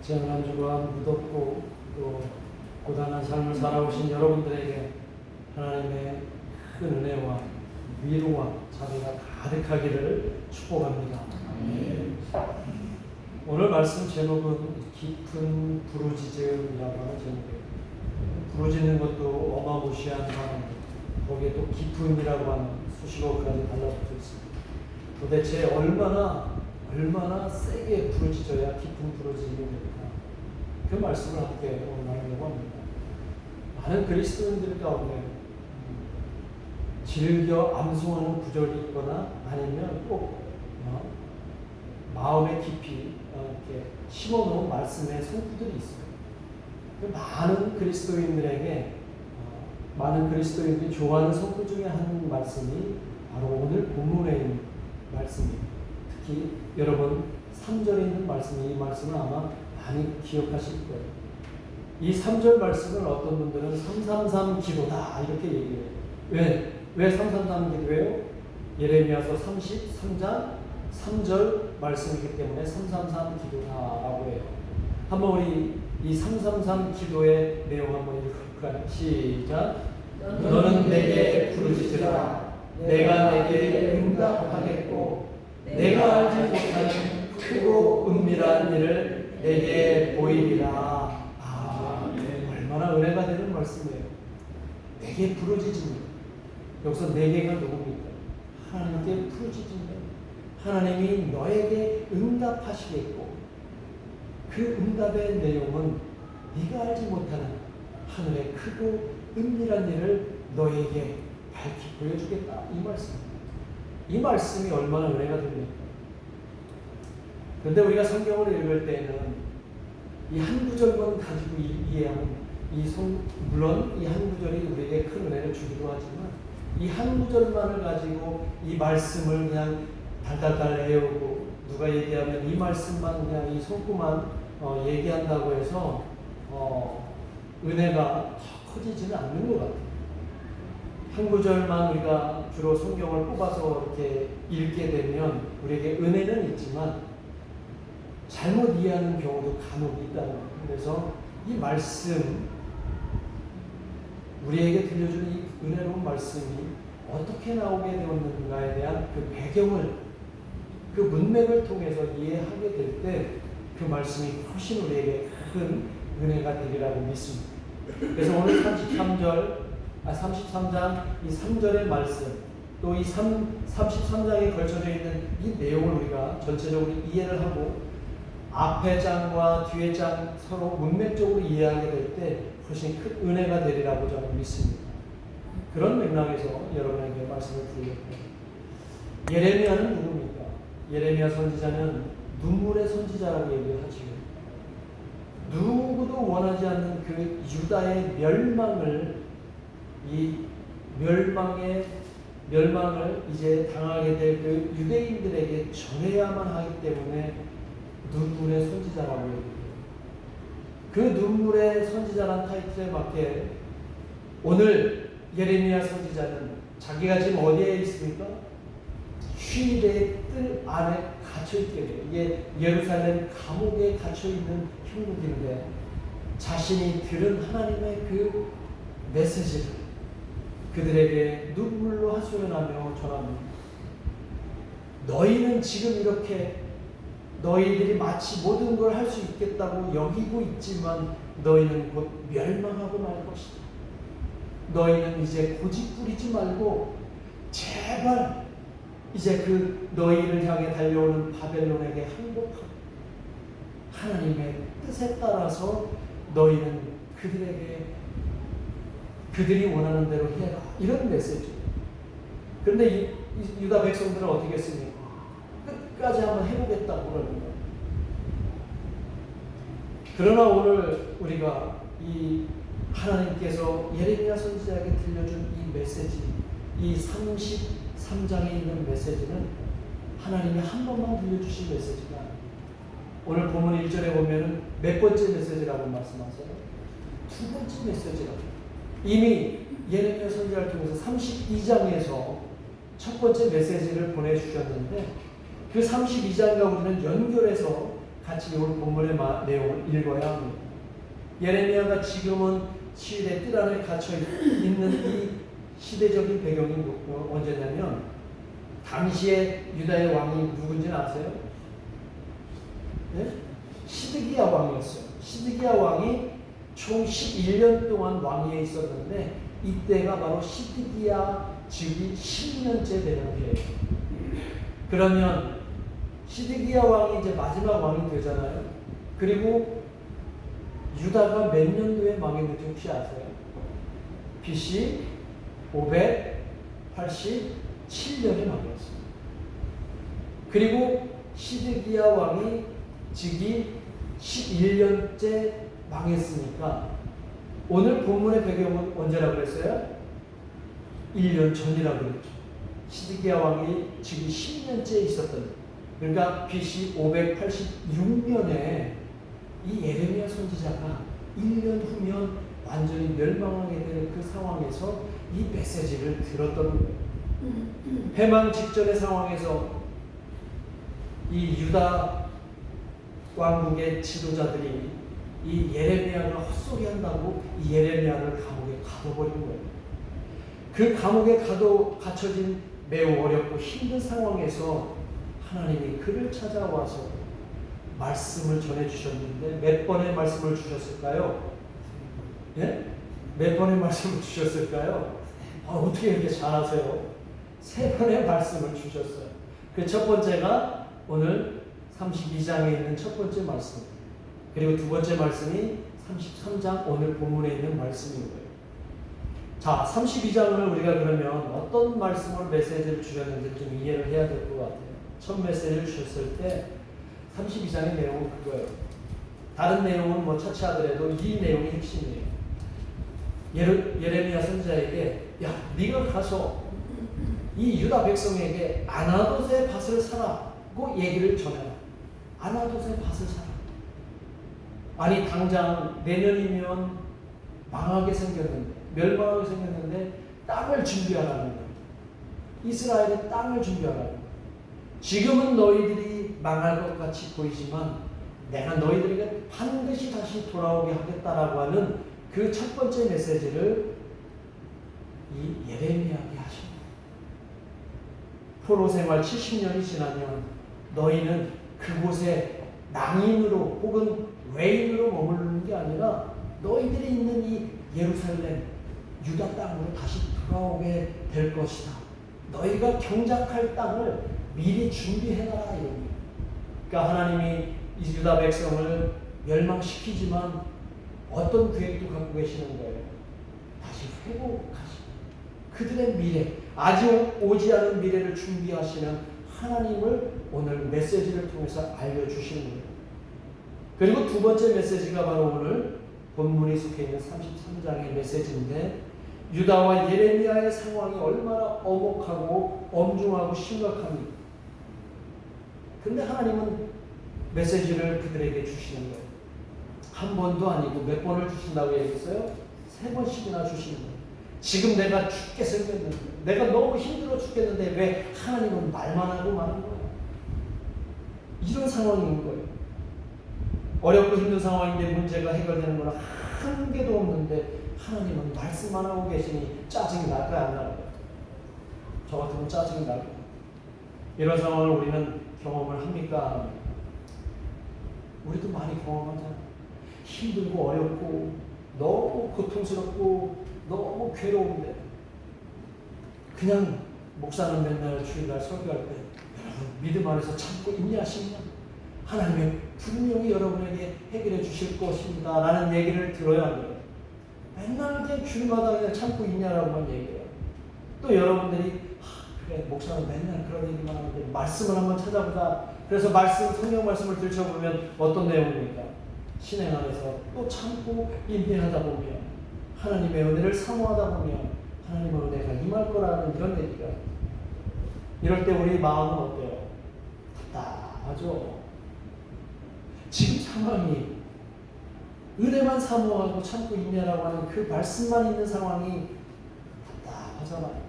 지난 한 주간 무덥고 또 고단한 삶을 살아오신 여러분들에게 하나님의 큰 은혜와 위로와 자비가 가득하기를 축복합니다. 오늘 말씀 제목은 깊은 부르짖음이라고 하는 제목이에요. 부르짖는 것도 어마무시한 단어, 거기에 또 깊음이라고 하는 수식어까지 달라붙어 있습니다. 도대체 얼마나 세게 부르짖어야 깊은 부르짖음이 될까? 그 말씀을 함께 오늘 나누려고 합니다. 많은 그리스도인들 가운데 즐겨 암송하는 구절이 있거나 아니면 꼭 마음에 깊이 이렇게 심어놓은 말씀의 성구들이 있어요. 많은 그리스도인들이 좋아하는 성구 중에 한 말씀이 바로 오늘 본문에 있는 말씀입니다. 특히 여러분 3절에 있는 말씀이, 이 말씀을 아마 많이 기억하실 거예요. 이 3절 말씀을 어떤 분들은 333 기도다 이렇게 얘기해요. 왜 333 기도예요? 예레미야서 33장 3절 말씀이기 때문에 333 기도다라고 해요. 한번 우리 이 333 기도의 내용 한번 읽어볼까요? 시작. 너는 내게 부르짖으라. 내가 내게 응답하겠고 내가 알지 못하는 크고 은밀한 일을 내게 보이리라. 얼마나 은혜가 되는 말씀이에요. 내게 부르짖으니, 여기서 내게가 누굽니까? 하나님께 부르짖으니 하나님이 너에게 응답하시겠고, 그 응답의 내용은 네가 알지 못하는 하늘의 크고 은밀한 일을 너에게 밝히 보여주겠다, 이 말씀입니다. 이 말씀이 얼마나 은혜가 됩니까? 그런데 우리가 성경을 읽을 때는 이 한 구절만 가지고 이해하면 물론 이 한 구절이 우리에게 큰 은혜를 주기도 하지만 이 한 구절만을 가지고 이 말씀을 그냥 달달달 외우고 누가 얘기하면 이 말씀만 그냥 이 손구만 얘기한다고 해서 은혜가 더 커지지는 않는 것 같아요. 한 구절만 우리가 주로 성경을 뽑아서 이렇게 읽게 되면 우리에게 은혜는 있지만 잘못 이해하는 경우도 간혹 있다는 거예요. 그래서 이 말씀, 우리에게 들려주는 이 은혜로운 말씀이 어떻게 나오게 되었는가에 대한 그 배경을, 그 문맥을 통해서 이해하게 될 때 그 말씀이 훨씬 우리에게 큰 은혜가 되리라고 믿습니다. 그래서 오늘 33장 이 3절의 말씀, 또 이 33장에 걸쳐져 있는 이 내용을 우리가 전체적으로 이해를 하고 앞의 장과 뒤의 장 서로 문맥적으로 이해하게 될 때 훨씬 큰 은혜가 되리라고 저는 믿습니다. 그런 맥락에서 여러분에게 말씀을 드리겠습니다. 예레미야는 누굽니까? 예레미야 선지자는 눈물의 선지자라고 얘기를 하지요. 누구도 원하지 않는 그 유다의 멸망을 이제 당하게 될 그 유대인들에게 전해야만 하기 때문에 눈물의 선지자라고 얘기해요. 그 눈물의 선지자라는 타이틀에 맞게 오늘 예레미야 선지자는 자기가 지금 어디에 있습니까? 휴일의 뜰 안에 갇혀있게 돼요. 이게 예루살렘 감옥에 갇혀있는 형국인데 자신이 들은 하나님의 그 메시지를 그들에게 눈물로 하소연하며 전합니다. 너희는 지금 이렇게 너희들이 마치 모든 걸 할 수 있겠다고 여기고 있지만 너희는 곧 멸망하고 말 것이다. 너희는 이제 고집 부리지 말고 제발 이제 그 너희를 향해 달려오는 바벨론에게 항복하고 하나님의 뜻에 따라서 너희는 그들이 원하는 대로 해라, 이런 메시지예요. 그런데 이 유다 백성들은 어떻게 했습니까? 끝까지 한번 해보겠다고 그러는 거예요. 그러나 오늘 우리가 이 하나님께서 예레미야 선지자에게 들려준 이 메시지, 이 33장에 있는 메시지는 하나님이 한 번만 들려주신 메시지가 아니에요. 오늘 본문 1절에 보면 몇 번째 메시지라고 말씀하세요? 두 번째 메시지라고. 이미 예레미야 선지자를 통해서 32장에서 첫 번째 메시지를 보내주셨는데 그 32장과 우리는 연결해서 같이 오늘 본문의 내용을 읽어야 합니다. 예레미야가 지금은 시대 뜰 안에 갇혀 있는 이 시대적인 배경이 언제냐면 당시에 유다의 왕이 누군지는 아세요? 네? 시드기야 왕이었어요. 시드기야 왕이 총 11년 동안 왕위에 있었는데 이때가 바로 시드기야 즉위 10년째 되는 해예요. 그러면 시드기야 왕이 이제 마지막 왕이 되잖아요. 그리고 유다가 몇 년도에 망했는지 혹시 아세요? BC 587년에 망했어요. 그리고 시드기야 왕이 즉위 11년째 망했으니까 오늘 본문의 배경은 언제라고 그랬어요? 1년 전이라고 그랬죠. 시드기야 왕이 즉위 10년째 있었던, 그러니까 BC 586년에 이 예레미야 선지자가 1년 후면 완전히 멸망하게 될 그 상황에서 이 메시지를 들었던 거예요. 패망 직전의 상황에서 이 유다 왕국의 지도자들이 이 예레미야가 헛소리한다고 이 예레미야를 감옥에 가둬버린 거예요. 그 감옥에 갇혀진 매우 어렵고 힘든 상황에서 하나님이 그를 찾아와서 말씀을 전해주셨는데 몇 번의 말씀을 주셨을까요? 예? 몇 번의 말씀을 주셨을까요? 어떻게 이렇게 잘하세요? 3번의 말씀을 주셨어요. 그 첫 번째가 오늘 32장에 있는 첫 번째 말씀, 그리고 두 번째 말씀이 33장 오늘 본문에 있는 말씀인 거예요. 자, 32장을 우리가 그러면 어떤 말씀을 메시지를 주셨는지 좀 이해를 해야 될 것 같아요. 첫 메시지를 주셨을 때 32장의 내용은 그거예요. 다른 내용은 뭐 차치하더라도 이 내용이 핵심이에요. 예레미야 선지자에게 야, 네가 가서 이 유다 백성에게 아나돗의 밭을 사라고 얘기를 전해라. 아나돗의 밭을 사라. 아니 당장 내년이면 망하게 생겼는데, 멸망하게 생겼는데 땅을 준비하라는 거예요. 이스라엘의 땅을 준비하라는 거예요. 지금은 너희들이 망할 것 같이 보이지만 내가 너희들에게 반드시 다시 돌아오게 하겠다라고 하는 그 첫 번째 메시지를 이 예레미야에게 하신 거예요. 포로 생활 70년이 지나면 너희는 그곳에 낭인으로 혹은 외인으로 머무르는 게 아니라 너희들이 있는 이 예루살렘, 유다 땅으로 다시 돌아오게 될 것이다. 너희가 경작할 땅을 미리 준비해놔라 이런 거예요. 그러니까 하나님이 이 유다 백성을 멸망시키지만 어떤 계획도 갖고 계시는 거예요. 다시 회복하시고 그들의 미래, 아직 오지 않은 미래를 준비하시는 하나님을 오늘 메시지를 통해서 알려주시는 거예요. 그리고 두 번째 메시지가 바로 오늘 본문에 속해 있는 33장의 메시지인데 유다와 예레미야의 상황이 얼마나 엄혹하고 엄중하고 심각합니까? 근데 하나님은 메시지를 그들에게 주시는 거예요. 한 번도 아니고 몇 번을 주신다고 얘기했어요? 3번씩이나 주시는 거예요. 지금 내가 죽게 생겼는데, 내가 너무 힘들어 죽겠는데 왜 하나님은 말만 하고 마는 거예요? 이런 상황인 거예요. 어렵고 힘든 상황인데 문제가 해결되는 건 한 개도 없는데 하나님은 말씀만 하고 계시니 짜증이 날까요? 안 날까요? 저 같으면 짜증이 날까요? 이런 상황을 우리는 경험을 합니까? 우리도 많이 경험하잖아요. 힘들고 어렵고 너무 고통스럽고 너무 괴로운데 그냥 목사는 맨날 주일날 설교할 때 여러분 믿음 안에서 참고 인내하시면 하나님이 분명히 여러분에게 해결해 주실 것입니다 라는 얘기를 들어야 합니다. 맨날 그냥 주일마다 그냥 참고 있냐라고만 얘기해요. 또 여러분들이 그래 목사는 맨날 그런 얘기만 하는데 말씀을 한번 찾아보자. 그래서 성경 말씀을 들춰보면 어떤 내용입니까? 신행 안에서 또 참고 인내하다 보면 하나님의 은혜를 사모하다 보면 하나님의 은혜가 임할 거라는 이런 얘기가. 이럴 때 우리 마음은 어때요? 답답하죠. 지금 상황이 은혜만 사모하고 참고 인내라고 하는 그 말씀만 있는 상황이 답답하잖아요.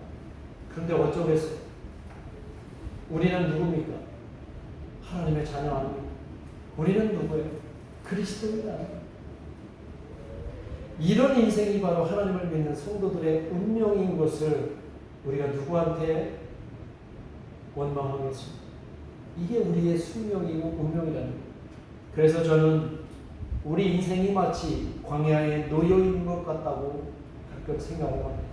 그런데 어쩌겠어요? 우리는 누굽니까? 하나님의 자녀 아닙니까? 우리는 누구예요? 그리스도입니다. 이런 인생이 바로 하나님을 믿는 성도들의 운명인 것을 우리가 누구한테 원망하겠습니까? 이게 우리의 숙명이고 운명이라는 거예요. 그래서 저는 우리 인생이 마치 광야에 놓여있는 것 같다고 가끔 생각을 합니다.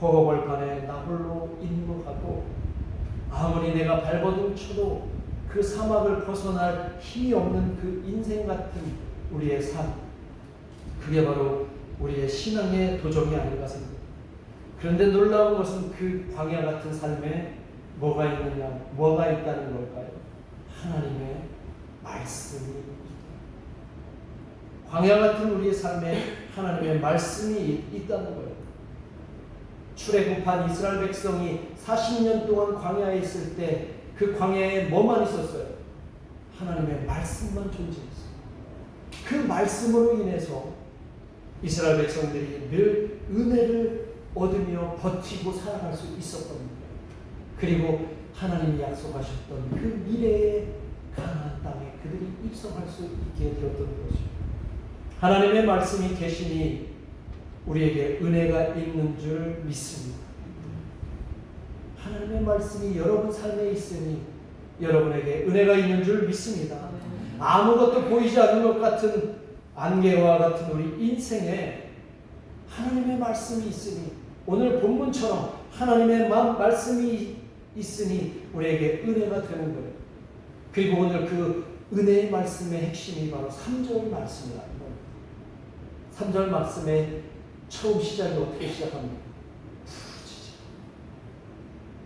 허허벌판에 나홀로 있는 것 같고 아무리 내가 발버둥 쳐도 그 사막을 벗어날 힘이 없는 그 인생 같은 우리의 삶, 그게 바로 우리의 신앙의 도전이 아닌가 생각합니다. 그런데 놀라운 것은 그 광야 같은 삶에 뭐가 있느냐, 뭐가 있다는 걸까요? 하나님의 말씀이 있다. 광야 같은 우리의 삶에 하나님의 말씀이 있다는 거예요. 출애굽한 이스라엘 백성이 40년 동안 광야에 있을 때 그 광야에 뭐만 있었어요? 하나님의 말씀만 존재했어요. 그 말씀으로 인해서 이스라엘 백성들이 늘 은혜를 얻으며 버티고 살아갈 수 있었던 거예요. 그리고 하나님이 약속하셨던 그 미래의 가나안 땅에 그들이 입성할 수 있게 되었던 것이죠. 하나님의 말씀이 계시니 우리에게 은혜가 있는 줄 믿습니다. 하나님의 말씀이 여러분 삶에 있으니 여러분에게 은혜가 있는 줄 믿습니다. 아무것도 보이지 않는 것 같은 안개와 같은 우리 인생에 하나님의 말씀이 있으니 오늘 본문처럼 하나님의 말씀이 있으니 우리에게 은혜가 되는 거예요. 그리고 오늘 그 은혜의 말씀의 핵심이 바로 3절 말씀이다. 3절 말씀의 처음 시작이 어떻게 시작합니까? 부르짖으라.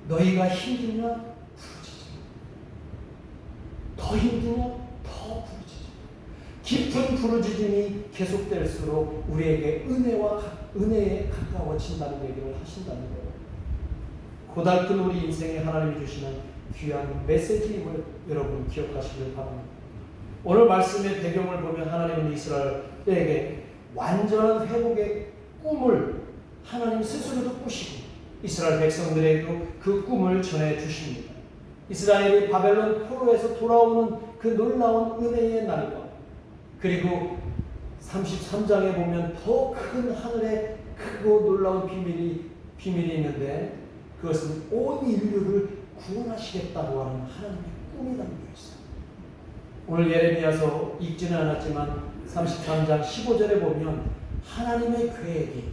너희가 힘드냐? 부르짖으라. 더 힘드냐? 더 부르짖으라. 깊은 부르짖음이 계속될수록 우리에게 은혜에 가까워진다는 얘기를 하신다는 거예요. 고달픈 우리 인생에 하나님이 주시는 귀한 메시지임을 여러분 기억하시길 바랍니다. 오늘 말씀의 배경을 보면 하나님은 이스라엘에게 완전한 회복의 꿈을 하나님 스스로도 꾸시고 이스라엘 백성들에게도 그 꿈을 전해 주십니다. 이스라엘이 바벨론 포로에서 돌아오는 그 놀라운 은혜의 날과 그리고 33장에 보면 더 큰 하늘의 크고 놀라운 비밀이 있는데 그것은 온 인류를 구원하시겠다고 하는 하나님의 꿈이 담겨 있어요. 오늘 예레미야서 읽지는 않았지만 33장 15절에 보면 하나님의 계획이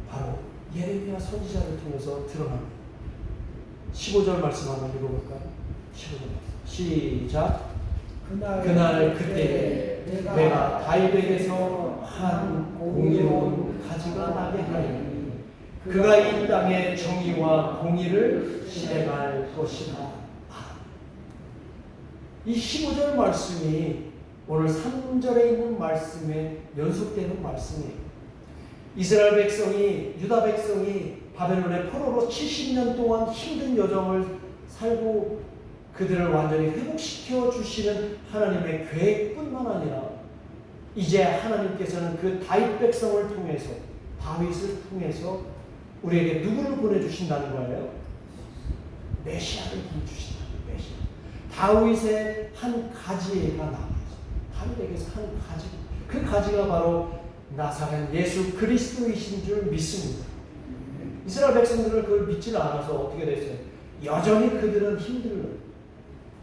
바로 예레미야 선지자를 통해서 드러납니다. 15절 말씀 한번 읽어볼까요? 15절 말씀 시작. 그날 그때 내가 다윗에게서 한 공의로운 가지가 나게 하리니 그가 이 땅에 정의와 공의를 실행할 것이다. 이 15절 말씀이 오늘 3절에 있는 말씀에 연속되는 말씀이에요. 이스라엘 백성이, 유다 백성이 바벨론의 포로로 70년 동안 힘든 여정을 살고 그들을 완전히 회복시켜 주시는 하나님의 계획뿐만 아니라 이제 하나님께서는 그 다윗 백성을 통해서 다윗을 통해서 우리에게 누구를 보내주신다는 거예요? 메시아를 보내주신다는 메시아. 다윗의 한 가지가 나와요. 다윗에게서 한 가지. 그 가지가 바로 나사렛 예수 그리스도이신 줄 믿습니다. 이스라엘 백성들은 그걸 믿지 않아서 어떻게 됐어요? 여전히 그들은 힘들어요.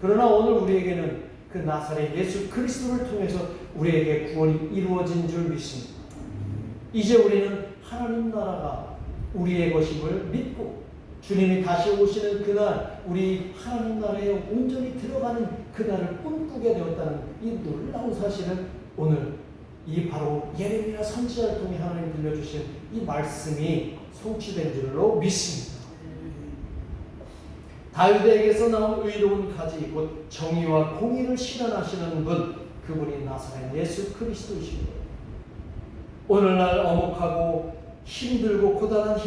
그러나 오늘 우리에게는 그 나사렛 예수 그리스도를 통해서 우리에게 구원이 이루어진 줄 믿습니다. 이제 우리는 하나님 나라가 우리의 것임을 믿고 주님이 다시 오시는 그날 우리 하나님 나라에 온전히 들어가는 그날을 꿈꾸게 되었다는 이 놀라운 사실을 오늘 이 바로 예레미야 선지자를 통해 하나님 들려주신 이 말씀이 성취된 줄로 믿습니다. 다윗에게서 나온 의로운 가지 곧 정의와 공의를 실현하시는 분, 그분이 나사렛 예수 그리스도이신 거예요. 오늘날 어목하고 힘들고 고단한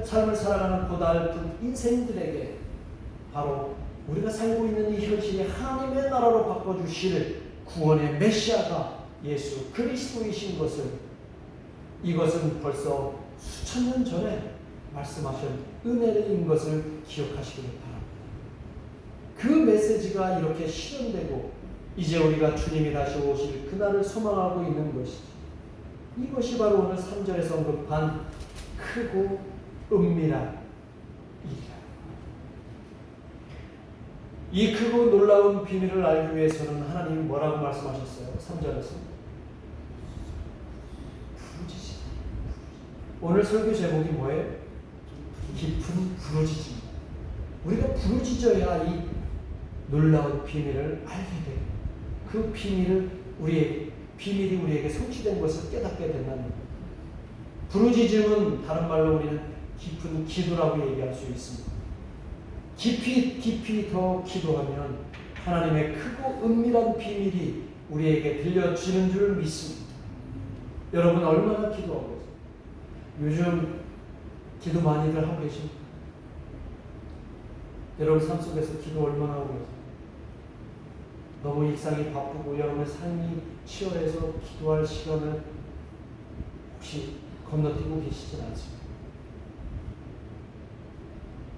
삶을 살아가는 고달픈 인생들에게 바로 우리가 살고 있는 이 현실이 하나님의 나라로 바꿔주실 구원의 메시아가 예수 그리스도이신 것을, 이것은 벌써 수천 년 전에 말씀하신 은혜인 것을 기억하시길 바랍니다. 그 메시지가 이렇게 실현되고 이제 우리가 주님이 다시 오실 그날을 소망하고 있는 것이지. 이것이 바로 오늘 3절에서 언급한 크고 은밀한 일이다. 이 크고 놀라운 비밀을 알기 위해서는 하나님이 뭐라고 말씀하셨어요? 3절에서 부르짖음. 오늘 설교 제목이 뭐예요? 깊은 부르짖음. 우리가 부르짖어야 이 놀라운 비밀을 알게 돼요. 그 비밀이 우리에게 성취된 것을 깨닫게 된다는 거예요. 부르짖음은 다른 말로 우리는 깊은 기도라고 얘기할 수 있습니다. 깊이 더 기도하면 하나님의 크고 은밀한 비밀이 우리에게 들려주는 줄 믿습니다. 여러분 얼마나 기도하고 계세요? 요즘 기도 많이들 하고 계십니까? 여러분 삶 속에서 기도 얼마나 하고 계세요? 너무 일상이 바쁘고 여러분의 삶이 치열해서 기도할 시간을 혹시 건너뛰고 계시진 않습니까?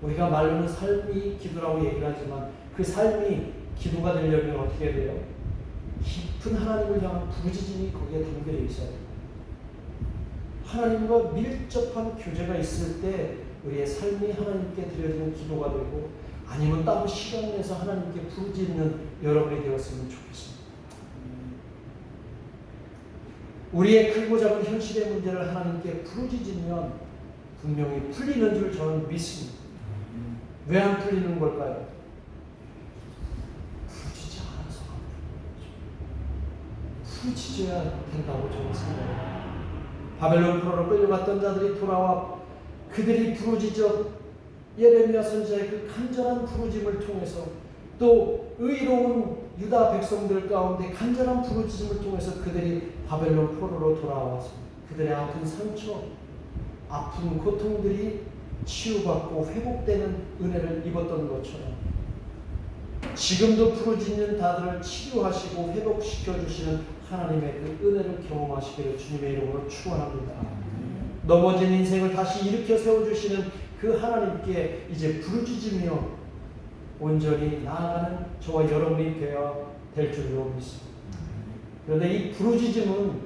우리가 말로는 삶이 기도라고 얘기를 하지만 그 삶이 기도가 되려면 어떻게 돼요? 깊은 하나님을 향한 부르짖음이 거기에 담겨 있어야 돼요. 하나님과 밀접한 교제가 있을 때 우리의 삶이 하나님께 드려지는 기도가 되고, 아니면 따로 시간 내서 하나님께 부르짖는 여러분이 되었으면 좋겠습니다. 우리의 크고 작은 현실의 문제를 하나님께 부르짖으면 분명히 풀리는 줄 저는 믿습니다. 왜 안 풀리는 걸까요? 부르짖지 않아서 부르짖어야 된다고 저는 생각해요. 바벨론 포로로 끌려갔던 자들이 돌아와 그들이 부르짖어 예레미야 선지자의 그 간절한 부르짖음을 통해서, 또 의로운 유다 백성들 가운데 간절한 부르짖음을 통해서 그들이 바벨론 포로로 돌아와서 그들의 아픈 상처, 아픈 고통들이 치유받고 회복되는 은혜를 입었던 것처럼 지금도 부르짖는 자들을 치유하시고 회복시켜 주시는 하나님의 그 은혜를 경험하시기를 주님의 이름으로 축원합니다. 넘어진 인생을 다시 일으켜 세워주시는 그 하나님께 이제 부르짖으며 온전히 나아가는 저와 여러분이 되어야 될 줄로 믿습니다. 그런데 이 부르짖음은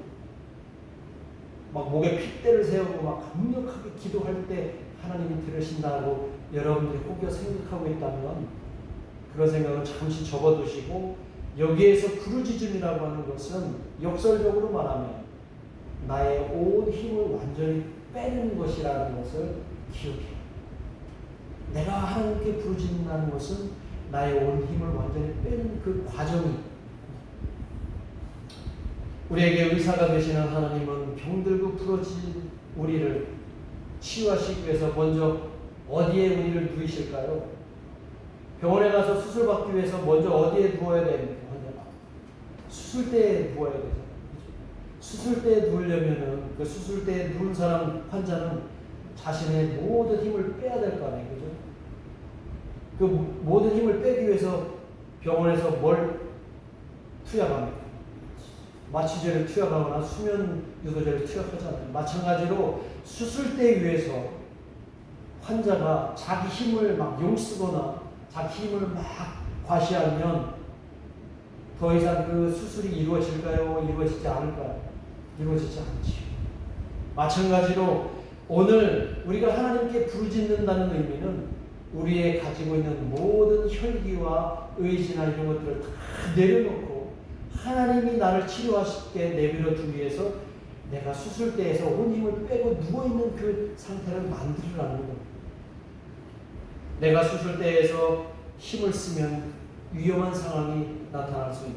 막 목에 핏대를 세우고 막 강력하게 기도할 때 하나님이 들으신다고 여러분들이 혹여 생각하고 있다면 그런 생각은 잠시 접어두시고, 여기에서 부르짖음이라고 하는 것은 역설적으로 말하면 나의 온 힘을 완전히 빼는 것이라는 것을 기억해요. 내가 하나님께 부르짖는다는 것은 나의 온 힘을 완전히 빼는 그 과정이, 우리에게 의사가 되시는 하나님은 병들고 부러진 우리를 치유하시기 위해서 먼저 어디에 우리를 누이실까요? 병원에 가서 수술받기 위해서 먼저 어디에 누워야 됩니까? 수술대에 누워야 되죠. 수술대에 누우려면은 그 수술대에 누운 사람, 환자는 자신의 모든 힘을 빼야 될 거 아니에요. 그죠? 그 모든 힘을 빼기 위해서 병원에서 뭘 투약합니까? 마취제를 투약하거나 수면 유도제를 투약하잖아요. 마찬가지로 수술대 위에서 환자가 자기 힘을 막 용쓰거나 자기 힘을 막 과시하면 더 이상 그 수술이 이루어질까요? 이루어지지 않을까요? 이루어지지 않지요. 마찬가지로 오늘 우리가 하나님께 부르짖는다는 의미는 우리의 가지고 있는 모든 혈기와 의지나 이런 것들을 다 내려놓고 하나님이 나를 치료하시게 내버려 두기 위해서 내가 수술대에서 온 힘을 빼고 누워있는 그 상태를 만들으라는 겁니다. 내가 수술대에서 힘을 쓰면 위험한 상황이 나타날 수 있다.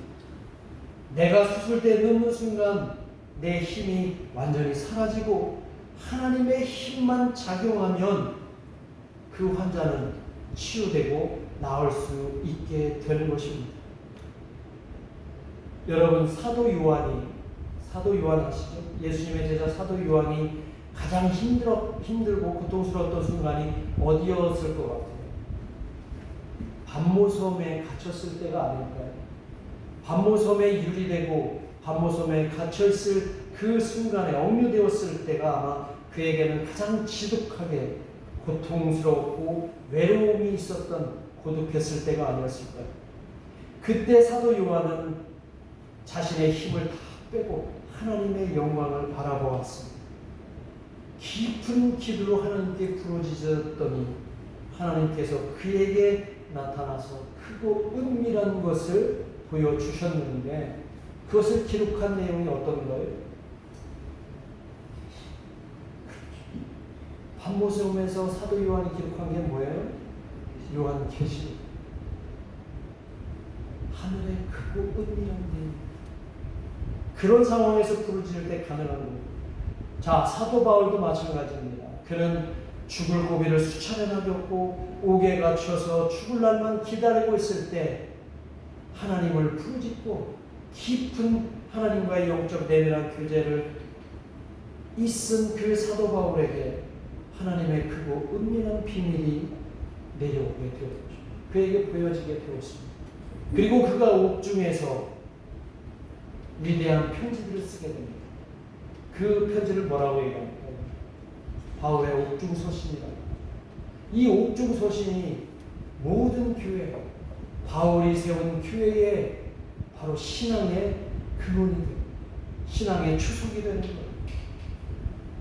내가 수술대에 눕는 순간 내 힘이 완전히 사라지고 하나님의 힘만 작용하면 그 환자는 치유되고 나을 수 있게 되는 것입니다. 여러분, 사도 요한 아시죠? 예수님의 제자 사도 요한이 가장 힘들고 고통스러웠던 순간이 어디였을 것 같아요? 반모섬에 갇혔을 때가 아닐까요? 반모섬에 유리되고 반모섬에 갇혀있을 그 순간에 억류되었을 때가 아마 그에게는 가장 지독하게 고통스럽고 외로움이 있었던, 고독했을 때가 아니었을까요? 그때 사도 요한은 자신의 힘을 다 빼고 하나님의 영광을 바라보았습니다. 깊은 기도로 하나님께 부르짖었더니 하나님께서 그에게 나타나서 크고 은밀한 것을 보여주셨는데 그것을 기록한 내용이 어떤 거예요? 반모섬에서 사도 요한이 기록한 게 뭐예요? 요한계시록. 하늘의 크고 은밀한 내용. 그런 상황에서 부르짖을 때 가능한 겁니다. 자, 사도 바울도 마찬가지입니다. 그는 죽을 고비를 수차례나 겪고 옥에 갇혀서 죽을 날만 기다리고 있을 때 하나님을 부르짖고 깊은 하나님과의 영적 내면한 교제를 있은 그 사도 바울에게 하나님의 크고 은밀한 비밀이 내려오게 되었죠. 그에게 보여지게 되었습니다. 그리고 그가 옥중에서 위대한 편지들을 쓰게 됩니다. 그 편지를 뭐라고 얘기합니까? 바울의 옥중서신이다. 이 옥중서신이 모든 교회, 바울이 세운 교회의 바로 신앙의 근원이 됩니다. 신앙의 추석이 되는 거예요.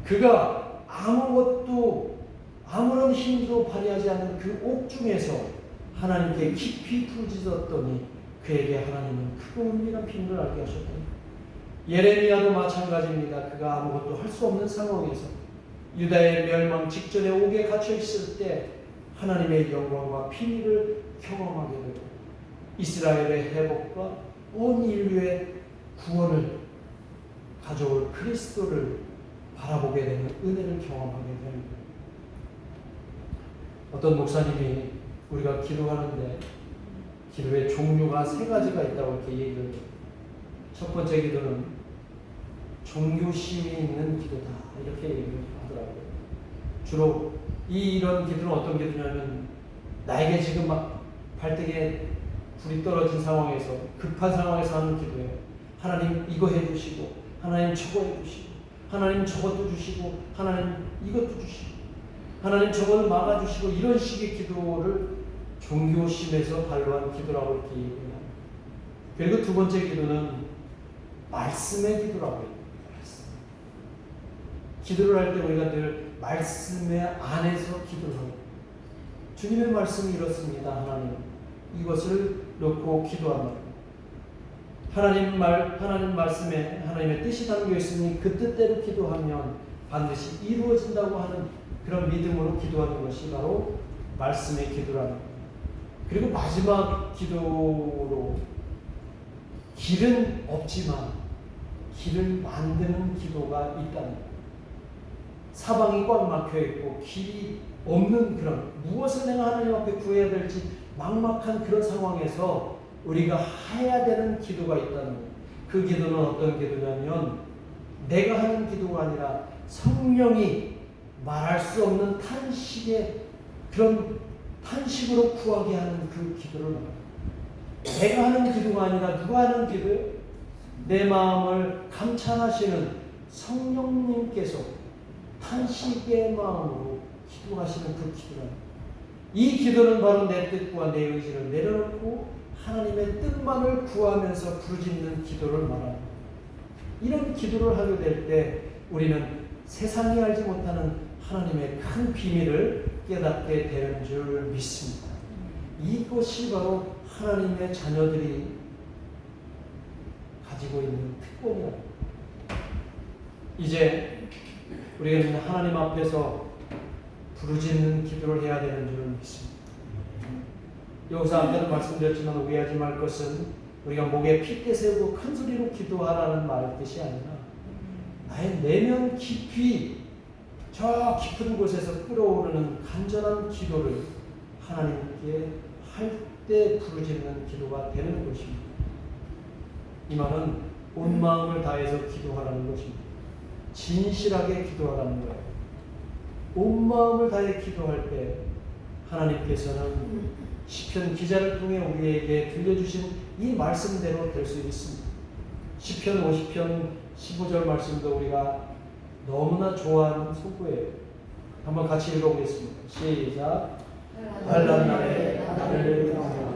그가 아무것도 아무런 힘도 발휘하지 않는 그 옥중에서 하나님께 깊이 부르짖었더니 그에게 하나님은 크고 은밀한 비밀을 알게 하셨다. 예레미야도 마찬가지입니다. 그가 아무것도 할 수 없는 상황에서 유다의 멸망 직전에 옥에 갇혀 있을 때 하나님의 영광과 비밀을 경험하게 되고 이스라엘의 회복과 온 인류의 구원을 가져올 그리스도를 바라보게 되는 은혜를 경험하게 됩니다. 어떤 목사님이 우리가 기도하는데 기도의 종류가 3가지가 있다고 이렇게 얘기를 해요. 첫 번째 기도는 종교심이 있는 기도다 이렇게 얘기를 하더라고요. 주로 이런 기도는 어떤 기도냐면 나에게 지금 막 발등에 불이 떨어진 상황에서 급한 상황에서 하는 기도예요. 하나님 이거 해주시고 하나님 저거 해주시고 하나님 저것도 주시고 하나님 이것도 주시고 하나님 저걸 막아주시고 이런 식의 기도를 종교심에서 발로한 기도라고 이렇게 얘기합니다. 그리고 두 번째 기도는 말씀의 기도라고 합니다. 기도를 할 때 우리가 늘 말씀의 안에서 기도를 합니다. 주님의 말씀이 이렇습니다. 하나님 이것을 놓고 기도합니다. 하나님 말씀에 하나님의 뜻이 담겨 있으니 그 뜻대로 기도하면 반드시 이루어진다고 하는 그런 믿음으로 기도하는 것이 바로 말씀의 기도라는 겁니다. 그리고 마지막 기도로 길은 없지만 길을 만드는 기도가 있다는 거예요. 사방이 꽉 막혀 있고 길이 없는 그런 무엇을 내가 하나님 앞에 구해야 될지 막막한 그런 상황에서 우리가 해야 되는 기도가 있다는 거예요. 그 기도는 어떤 기도냐면 내가 하는 기도가 아니라 성령이 말할 수 없는 탄식의 그런 탄식으로 구하게 하는 그 기도를 말합니다. 내가 하는 기도가 아니라 누가 하는 기도예요? 내 마음을 감찰하시는 성령님께서 탄식의 마음으로 기도하시는 그 기도랍니다. 이 기도는 바로 내 뜻과 내 의지를 내려놓고 하나님의 뜻만을 구하면서 부르짖는 기도를 말합니다. 이런 기도를 하게 될 때 우리는 세상이 알지 못하는 하나님의 큰 비밀을 깨닫게 되는 줄 믿습니다. 이것이 바로 하나님의 자녀들이 가지고 있는 특권이다. 이제 우리는 하나님 앞에서 부르짖는 기도를 해야 되는 줄 믿습니다. 여기서 아까도 말씀드렸지만 오해하지 말 것은 우리가 목에 핏대 세우고 큰 소리로 기도하라는 말 뜻이 아니라 나의 내면 깊이 저 깊은 곳에서 끓어오르는 간절한 기도를 하나님께 할 때 부르짖는 기도가 되는 것입니다. 이 말은 온 마음을 다해서 기도하라는 것입니다. 진실하게 기도하라는 거예요. 온 마음을 다해 기도할 때 하나님께서는 시편 기자를 통해 우리에게 들려주신 이 말씀대로 될 수 있습니다. 시편 50편 15절 말씀도 우리가 너무나 좋아하는 소구예요. 한번 같이 읽어보겠습니다. 시작. 환난 날에 나를 구하라.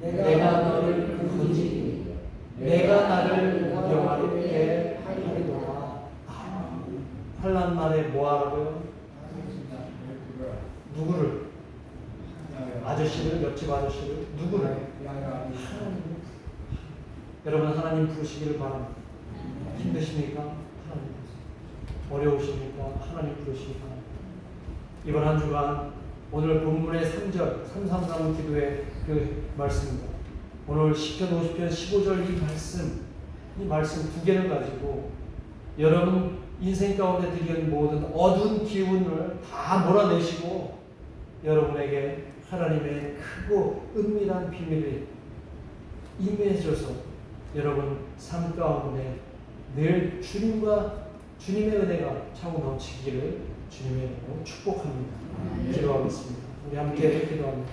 내가 너를 건지리니 내가 나를 영화롭게 하리로다. 환난 날에 뭐 하라고요? 누구를? 아저씨를, 옆집 아저씨를, 누구를? 하나님을. 여러분, 하나님 부르시기를 바랍니다. 힘드십니까? 하나님 부르세요. 어려우십니까? 하나님 부르시기 바랍니다. 이번 한 주간 오늘 본문의 3절 333 기도의 그 말씀입니다. 오늘 10편 50편 15절 이 말씀 두 개를 가지고 여러분 인생 가운데 들이온 모든 어두운 기운을 다 몰아내시고 여러분에게 하나님의 크고 은밀한 비밀을 임해줘서 여러분 삶 가운데 늘 주님의 은혜가 차고 넘치기를 주님의 이름으로 축복합니다. 기도하겠습니다. 우리 함께 기도합니다.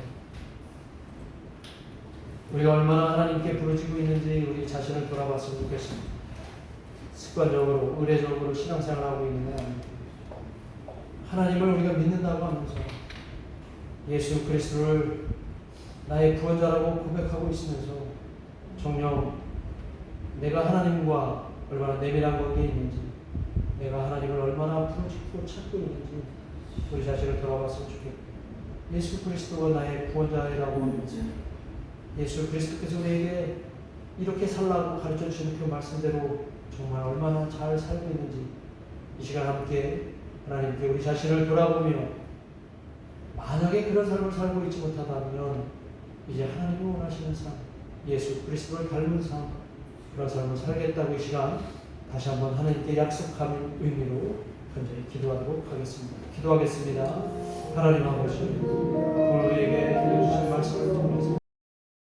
우리가 얼마나 하나님께 부르짖고 있는지 우리 자신을 돌아봤으면 좋겠습니다. 습관적으로 의례적으로 신앙생활하고 있는 게 아닙니다. 하나님을 우리가 믿는다고 하면서 예수 그리스도를 나의 구원자라고 고백하고 있으면서 정녕 내가 하나님과 얼마나 내밀한 관계에 있는지, 내가 하나님을 얼마나 부르짖고 찾고 있는지 우리 자신을 돌아봤으면 좋겠고, 예수 그리스도가 나의 구원자라고 하면서 예수 그리스도께서 우리에게 이렇게 살라고 가르쳐 주신 그 말씀대로 정말 얼마나 잘 살고 있는지 이 시간 함께 하나님께 우리 자신을 돌아보며, 만약에 그런 삶을 살고 있지 못하다면 이제 하나님이 원하시는 삶, 예수 그리스도를 닮은 삶, 그런 삶을 살겠다고 이 시간 다시 한번 하나님께 약속하는 의미로 현재 기도하도록 하겠습니다. 기도하겠습니다. 하나님 아버지, 오늘 우리에게 들려주신 말씀을 통해서